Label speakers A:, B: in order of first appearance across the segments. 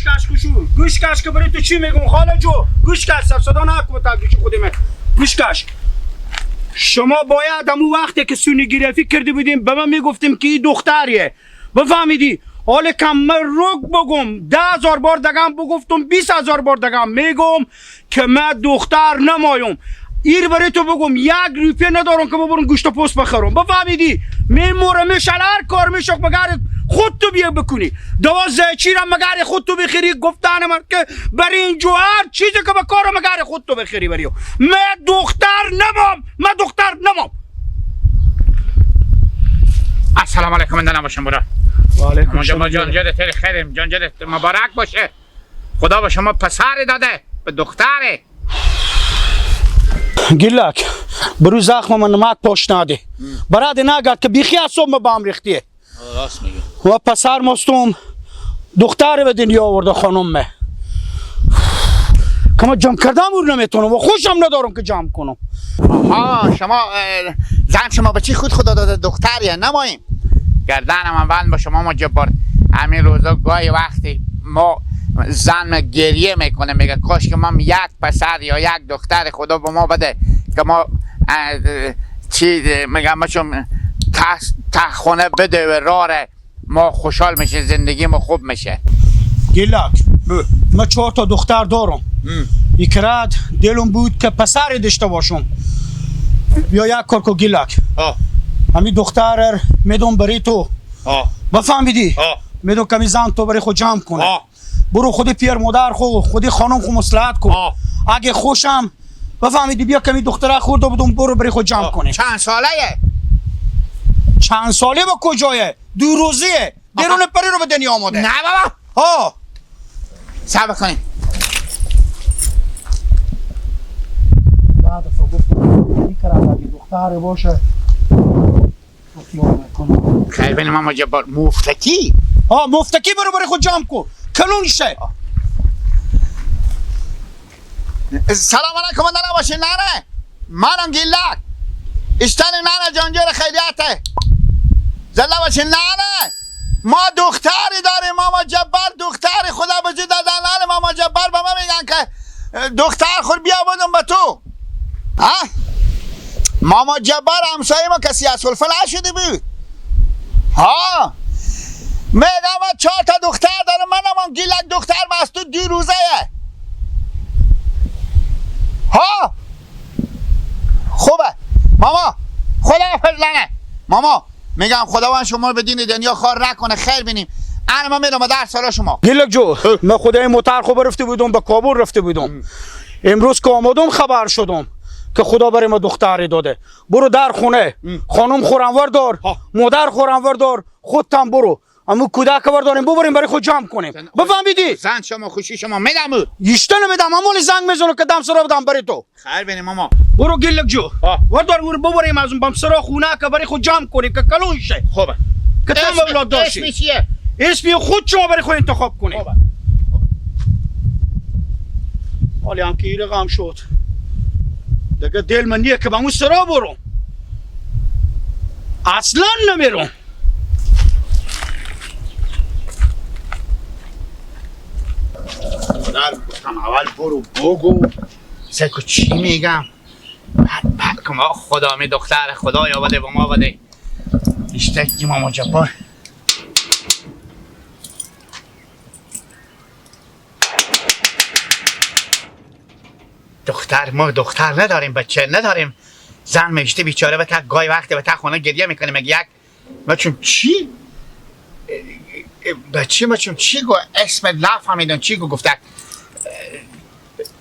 A: کش کشو گوش کش که برای تو چی میگم خاله جو گوش کش سر صدا نکن تا گوش خودمه گوش کش شما باید همون وقتی که سونوگرافی کرده بودیم به من میگفتیم که این دختریه بفهمیدی حالا کم من رک بگم 10,000 بار دگم بگفتم 20,000 بار دگم میگم که من دختر نمایم ایر برای تو بگم 1 روپیه ندارم که ببرم گوشت و پوست بخرم بفهمیدی میمورم میشل هر کار میشک مگر خود تو بیا بکنی 12 چیرم مگر خود تو بخری گفتن من که برای این جو هر چیزی که به کارم مگر خود تو بخری بریو من دختر نمام
B: السلام علیکم من نباشم برا
A: و علیکم
B: السلام جان جدت خیرم جان جدت مبارک باشه خدا به شما پسر داده به دختره
A: گلک برو زخم من نمک پاش نده براد نگرد که بیخی اصاب با هم ریختیه
B: راست میگی
A: و پسر مستم دختر به دنیا آورده خانم مه که من جمع کردم رو نمیتونم و خوشم ندارم که جمع کنم
B: آها شما زن شما به چی خدا داده دختریه نماییم گردنم اول با شما مجبور همین روزا گاهی وقتی ما زن گریه میکنه میگه کاش که من یک پسر یا یک دختر خدا به ما بده که ما چی میگم ما چون خونه بده و راره ما خوشحال میشه زندگی ما خوب میشه
A: گلک من 4 تا دختر دارم یکرد دلم بود که پسر داشته باشم بیا یک کار کو گلک همین دختر میدم برای تو بفهمیدی میدم کمی زن تو برای خود جمع کنه برو خودی پیر مادر خودی خانم خود مصلحت کن اگه خوشم بفهمیدی بیا کمی دختره خورده بودم برو برای خود جمع کنه
B: چند ساله
A: چند ساله با کجایه 2 روزیه درون پری رو به دنیا آماده
B: نه بابا
A: ها
B: صبر کنیم
A: بعد دفعه گفتم میکرم اگه دختر باشه
B: خیلی بینی ما مجبور مفتکی
A: مفتکی برای خود جمع کن کلون شه
B: سلام علیکم ننه باشی ننه منم گیلک اشتن ننه جانجور خیلیته زنده باشی ننه ما دختری داریم ماما جبار دختری خدا بجی دادن ننه ماما جبار به ما میگن که دختر خود بیا بودم به تو ها ماما جبار همسایه ما کسی از سلفه شده بود ها میگم من 4 تا دختر دارم منم گیلک دختر بس تو 2 روزه ها خوبه ماما خدا حافظ لنه ماما میگم خداوند شما رو به دین دنیا خار نکنه خیر بینیم انا من میرم در سالا شما
A: گلک جو من خدای موتر خوب رفته بودم به کابل رفته بودم امروز که آمدم خبر شدم که خدا برای ما دختری داده برو در خونه خانم خورانور دار مادر خورانور دار خودتم برو اما کودک داریم ببریم برای خود جمع کنیم بفهمیدی
B: زن شما خوشی شما میدم
A: ایشته نمیدم اما زنگ میزنم که دم سرا بدم برای تو
B: خیر بینیم ماما
A: برو گلک جو وردار ببریم از اون بم سرا خونه که برای خود جمع کنیم که کلون شه
B: خوبه
A: که تم اولاد داشتی
B: اسمی چیه
A: اسمی خود شما برای خود انتخاب کنیم
B: خوبه
A: حالی هم که این رقم شد دیگه دل من نیه که به اون سرا برم اصلا نمیرم
B: اول برو بگو سکو چی میگم بعد که ما خدا می دختر خدا یا بده با ما بده اشتکی ماما جبار دختر ما دختر نداریم بچه نداریم زن مشته بیچاره به تک گاهی وقتی به تک خونه گریه میکنه مگه یک بچون چی بچه بچون چی گو اسم نفهمیدن چی گو گفته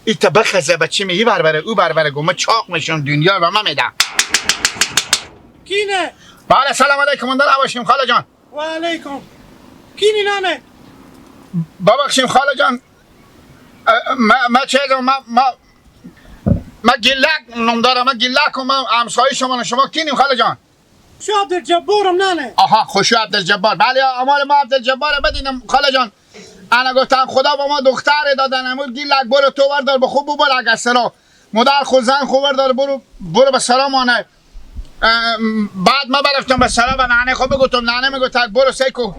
B: ایتا بخزه بچه می بربره او بربره گو ما چاق میشم دنیا و ما میدم
A: کینه
B: بله سلام علیکم اندر نباشیم خاله جان
A: و علیکم کینی نانه
B: ببخشیم خاله جان ما چه ما گلک نم دارم ما گلک و من همسایه شما کینیم خاله جان
A: شو عبدالجبارم نانه
B: آها خوشو عبدالجبار بله امال ما عبدالجبار بدینم خاله جان انا گفتم خدا با ما دختر دادن امو گلک برو تو بردار به خوب ببر اگه سرا مادر خود زن خوب بردار برو به سلامانه بعد ما برفتم به سلام و نانه خوب بگفتم نانه میگفت برو سیکو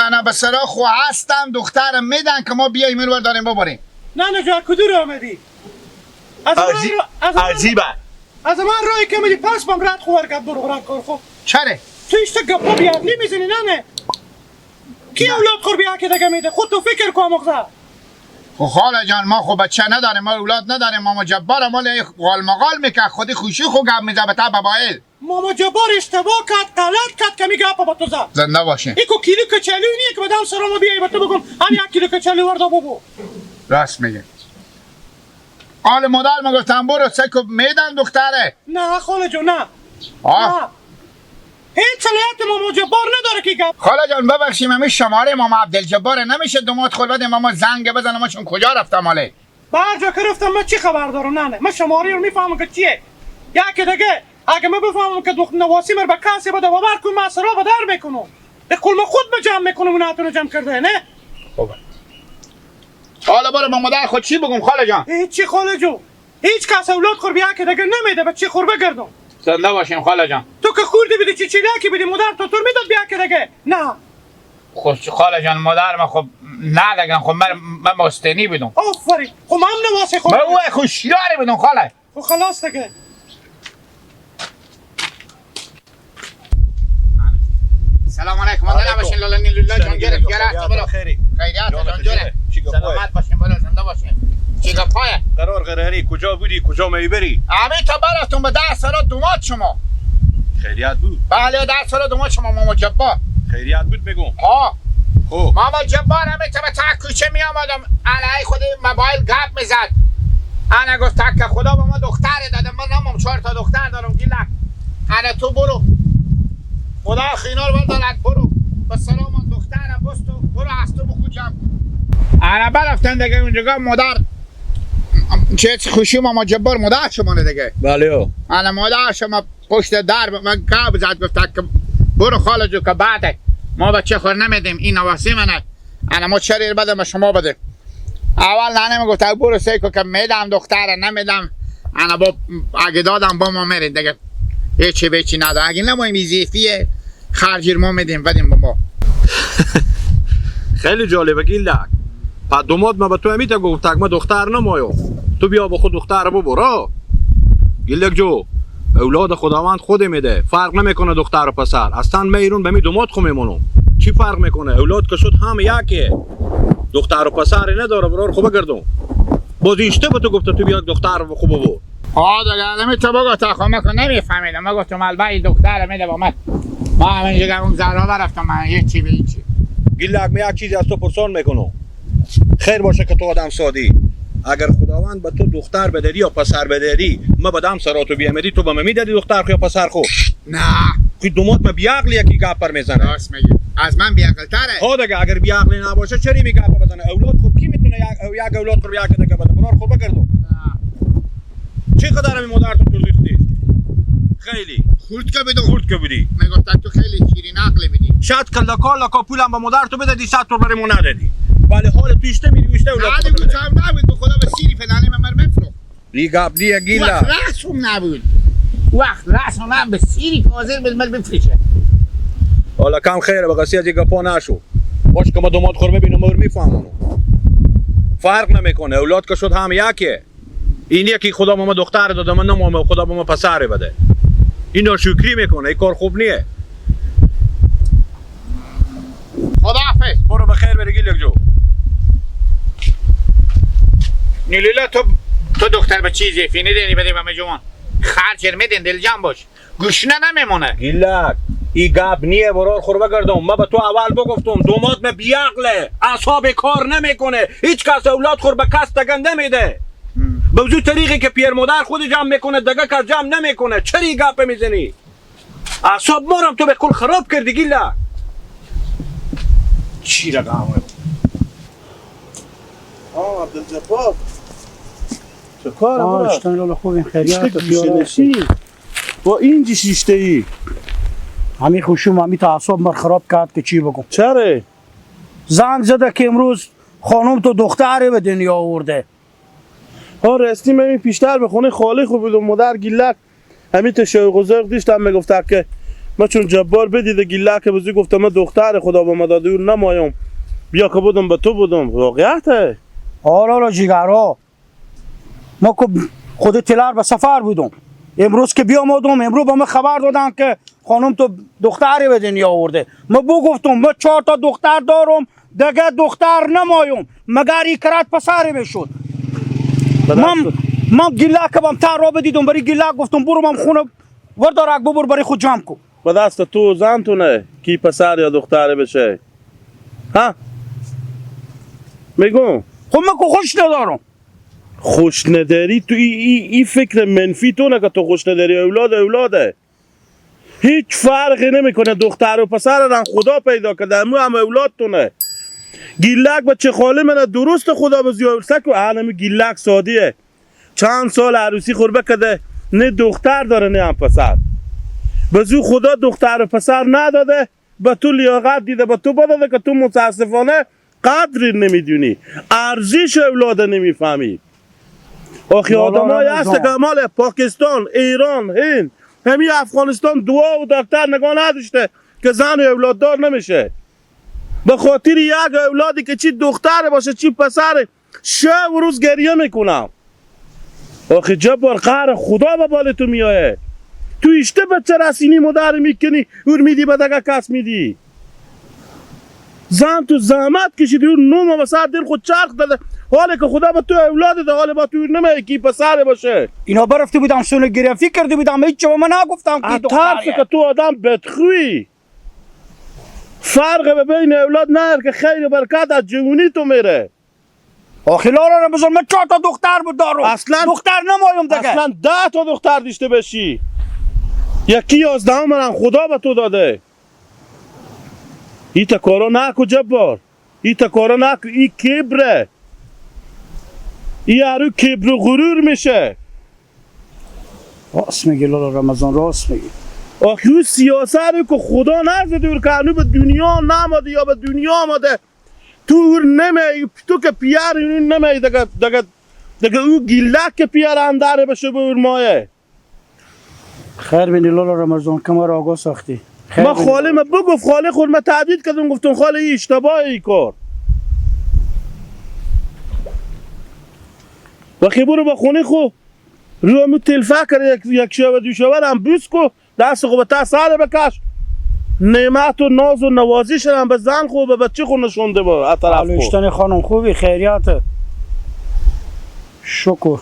B: انا به سرا خو هستم دخترم میدن که ما بیاییم اینور داریم ببریم.
A: نه جا کدور آمدی؟
C: عجیبه.
A: از من رای که میدی پس بم رد خوار گپ برو رد کار خو.
B: چره؟
A: تو ایست گپا بیادلی میزنی نه؟ کی اولاد خور بیا که دگه میده؟ خود تو فکر کن مغزه.
B: خو خاله جان ما خو بچه نداریم، ما اولاد نداریم، ماما جبار مال غال مغال میکه خودی خوشی خو گپ میزه به تا بابایل.
A: ماما جبار اشتباه کرد غلط کرد که میگه با تو زد.
B: زنده باشه.
A: ایکو کیلو کچلو نیه که بدم سرما بیای به تو بگم هم 1 کیلو کچلو وردا بابو.
B: راست میگه. آل مادر میگفتم برو سکو میدن دختره.
A: نه خاله جون نه.
B: آه.
A: هیچ صلاحیت ماما جبار نداره که گپ.
B: خاله جان ببخشیم همین شماره ماما عبدالجبار نمیشه دومات خود بده ماما زنگ بزنه ما چون کجا رفتم ماله.
A: به هر جا که رفتم من چی خبر دارم نه من شماره رو میفهمم که چیه. یکی دیگه اگه من بفهمم که دختر نواسی مر به کسی بده باور کن من سرا به در میکنم. به کل ما خود به جمع میکنم اوناتونو جمع کرده نه.
B: خوبه. حالا برو با مادر خود چی بگم خاله جان؟
A: هیچی خاله جون. هیچ کس اولاد خور بیا که دیگه نمیده به چی خور بگردم.
B: زنده باشیم خاله جان.
A: تو که خوردی بدی چی چیلاکی بدی مادر تو میداد بیا که دیگه نه.
B: خوش خاله جان مادر ما خب نه دیگه خب من مستنی بدم.
A: آفرین. خب من نواسی خور.
B: من او خوشیاری بدم خاله.
A: خب خلاص دیگه.
B: سلام علیکم. مادر باشین لالا نیلولا جان گرفت گرفت برو.
C: خیری.
B: خیریات جان جوره.
C: چی گفت؟
B: سلامت باشین برو زنده باشین. چی گفته؟
C: قراری کجا بودی کجا میبری؟
B: همین تا براتون به 10 سال دومات شما.
C: خیریت بود.
B: بله 10 سال دومات شما ماما جبار.
C: خیریت بود میگم.
B: ها.
C: خب
B: ماما جبار همین تا به تا کوچه می آمدم علی خود موبایل گپ میزد. انا گفت که خدا به ما دختر داده من نمام 4 تا دختر دارم گیلک. انا تو برو. خدا خینار بردارد برو. به سلام دخترم بستو برو از تو بخوجم. انا برفتن دیگه اونجا مادر چه خوشی ماما جبار مادر شما دیگه.
C: بله.
B: انا مادر شما پشت در من گپ زد گفت که برو خاله جو که بعد ما بچه خور نمیدیم این نواسی منه. انا ما چریر بده ما شما بده. اول ننه میگفت برو سیکو که میدم دختره نمیدم. انا با اگه دادم با ما میرین دیگه هیچی بیچی نداره. اگه نماییم ایزیفیه خرجیر ما میدیم بدیم با ما.
C: خیلی جالبه گیلک. پس دومات ما به تو همیتا گفتک ما دختر نمایو تو بیا با خود دختر ببرا. گیلک جو اولاد خداوند خود میده فرق نمیکنه دختر و پسر. اصلا میرون به می دومات خو میمونم چی فرق میکنه اولاد که شد هم یکیه دختر و پسر نداره برار خوب بگردم. باز اینشته به تو گفته تو بیا دختر و خوب ببر.
B: دیگه نمیتو بگو خب من که نمیفهمیدم. من گفتم البته دختر میده با من. ما همین جگه اون زهرا برفتم من هیچی به هیچی.
C: گیلک می یک چیزی از تو پرسان میکنم. خیر باشه که تو آدم سادی. اگر خداوند به تو دختر بدهدی یا پسر بدهدی ما بدم سراتو بیامدی تو به من میدادی دختر خو یا پسر خو؟
B: نه
C: خود دومات ما بیعقلیه کی گپ پر میزنه.
B: راست میگی. از من بیعقل‌تره.
C: ها دیگه اگر بیعقلی نباشه چری می گپ بزنه. اولاد خود کی میتونه یک اولاد خو یک دیگه بده برار خو بگردم. چی قدر می مادر تو دوستی؟ خیلی
B: خورد که بدون
C: خورد که بودی.
B: میگفت تو خیلی شیرین عقل بدی.
C: شاید کلا پولم به مادر تو بدادی 100 تا برای ما ندادی. ولی حال تو اشته میری وشته اولاد
B: نه دیگه تو هم نبود به خدا به سیری پدنی من مفرو.
C: لی گپ لی گیلا.
B: وقت رسم نبود. وقت رسم من به سیری حاضر بالمل بفرشه.
C: حالا کم خیره به قصی از گپا نشو. باش که ما دومات خور میبینم اور میفهمم. فرق نمیکنه اولاد که شد هم یکیه. این یکی خدا به ما دختر داده من نمام خدا به ما پسر بده. این شکری میکنه این کار خوب نیه.
B: خداحافظ.
C: برو بخیر بری گیلک جو.
B: نیلولا تو دختر به چیزی فینی دینی بدی به جوان خرجر میدین دل جمع باش گوشنه نمیمونه.
C: گیلک ای گپ نیه برار خور بگردم. ما به تو اول بگفتم دومات ما بیعقله اعصاب کار نمیکنه هیچ کس اولاد خور به کس دگن نمیده. به وجود طریقی که پیر مادر خود جمع میکنه دگه کس جمع نمیکنه چری گپ میزنی؟ اعصاب مارم تو به کل خراب کردی گیلک. چی رقم
D: عبدالجبار چه کار برا؟
A: اشتان خوب این خیریات
D: با این جی شیشته ای
A: همین خوشم همین تعصب مر خراب کرد که چی بگم.
D: چره؟
A: زنگ زده که امروز خانم تو دختری به دنیا آورده.
D: ها رستیم همین پیشتر به خونه خاله خوب بودم مادر گیلک همین تشای گذار دیشتم میگفت که ما چون جبار بدیده گله که بزی گفتم من دختر خدا به ما داده اون نمایم بیا که بودم به تو بودم واقعیته.
A: حالا جیگرها ما که خود تلار به سفر بودم امروز که بیامدم امروز به من خبر دادن که خانم تو دختری به دنیا آورده. ما گفتم من 4 تا دختر دارم دیگه دختر نمایم مگر این کرات پسری بشد. من گله که بام تر را بدیدم برای گله گفتم برو من خونه وردارک ببر برای خود جمع کن.
D: به دست تو زن تو نه کی پسر یا دختره بشه ها میگم.
A: خب من که خوش ندارم.
D: خوش نداری تو ای فکر منفی تو نه که تو خوش نداری. اولاده هیچ فرقی نمیکنه دختر و پسر رن خدا پیدا کرده هم اولاد تو نه. گیلک بچه خاله من درست خدا بزیار سک و عالم گیلک سادیه چند سال عروسی خوربه کده نه دختر داره نه هم پسر. بزو خدا دختر و پسر نداده به تو لیاقت دیده به تو بداده که تو متاسفانه قدری نمیدونی ارزش اولاد نمیفهمی. آخی آدم های هست که مال پاکستان ایران هند همین افغانستان دعا و دکتر نگاه نداشته که زن اولاد دار نمیشه به خاطر یک اولادی که چی دختر باشه چی پسر شب و روز گریه میکنم. آخی جبار قهر خدا به بال تو میایه. تو اشته بچه رسینی مادر میکنی اور میدی به دگه کس میدی. زن تو زحمت کشیدی اون نوم و سر دل خود چرخ داده حالی که خدا به تو اولاد ده حالی با تو نمیه کی پسر باشه.
A: اینا برفته بودم سونه گرفتی کرده بودم هیچ چه من نگفتم که
D: دختریه. که تو آدم بدخویی فرق بین اولاد نه که خیر برکت از جوونی تو میره.
A: آخی لارا رو بزن من 4 تا دختر بود دارم
D: اصلا
A: دختر نمایم دیگه.
D: اصلا 10 تا دختر داشته بشی یکی 11 من خدا به تو داده. ایتا کارا نکو جبار ایتا کارا نکو ای کبره ای هرو کبر و غرور میشه.
A: راست میگی لالا رمضان راست میگی.
D: آخی او سیاست رو که خدا نزده دور که هنو به دنیا نماده یا به دنیا آمده تو نمی تو که پیر اینو نمی دگه او گیلک که پیر اندره بشه به مایه.
A: خیر بینی لالا رمضان که ما را آگاه ساختی.
D: ما خاله ما بگفت خاله خود ما تهدید کردم گفتم خاله ای اشتباه ای کار. وقتی برو با خونه خو رو همون تلفه کرد یک شبه 2 شبه هم بوس کو دست خو به تا سر بکش نعمت و ناز و نوازش هم به زن خو به بچه خو نشونده با اطرف خو.
A: علوشتن خانم خوبی خیریت شکر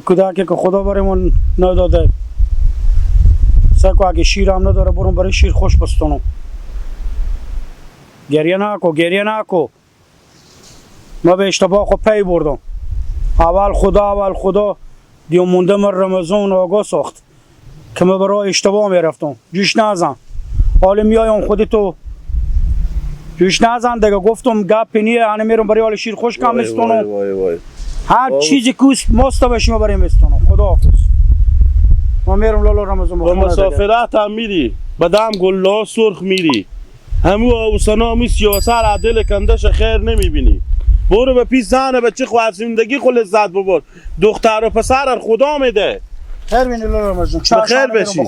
A: کودکی که خدا برمون نداده سکو اگه شیر هم نداره برون برای شیر خوش بستانم. گریه نکو ما به اشتباه خود پی بردم. اول خدا دیو مونده من رمضان آگاه ساخت که من برای اشتباه میرفتم. جوش نزن حالا میایم خودتو جوش نزن دیگه گفتم گپ نیه هنه میرم برای حال شیر خوش کم بستانم. هر چیزی که ماستا بشیم برای بستانم. خدا حافظ. ما میرم لالا رمضان
D: با مسافرت هم میری بدم گلا سرخ میری همو آوسانا می سیاسر عدل کندش خیر نمیبینی. برو به پیش زن بچه خواهد زندگی خو لذت ببر. دختر و پسر خدا میده.
A: خیر بینی لالا رمضان
D: خیر بشی.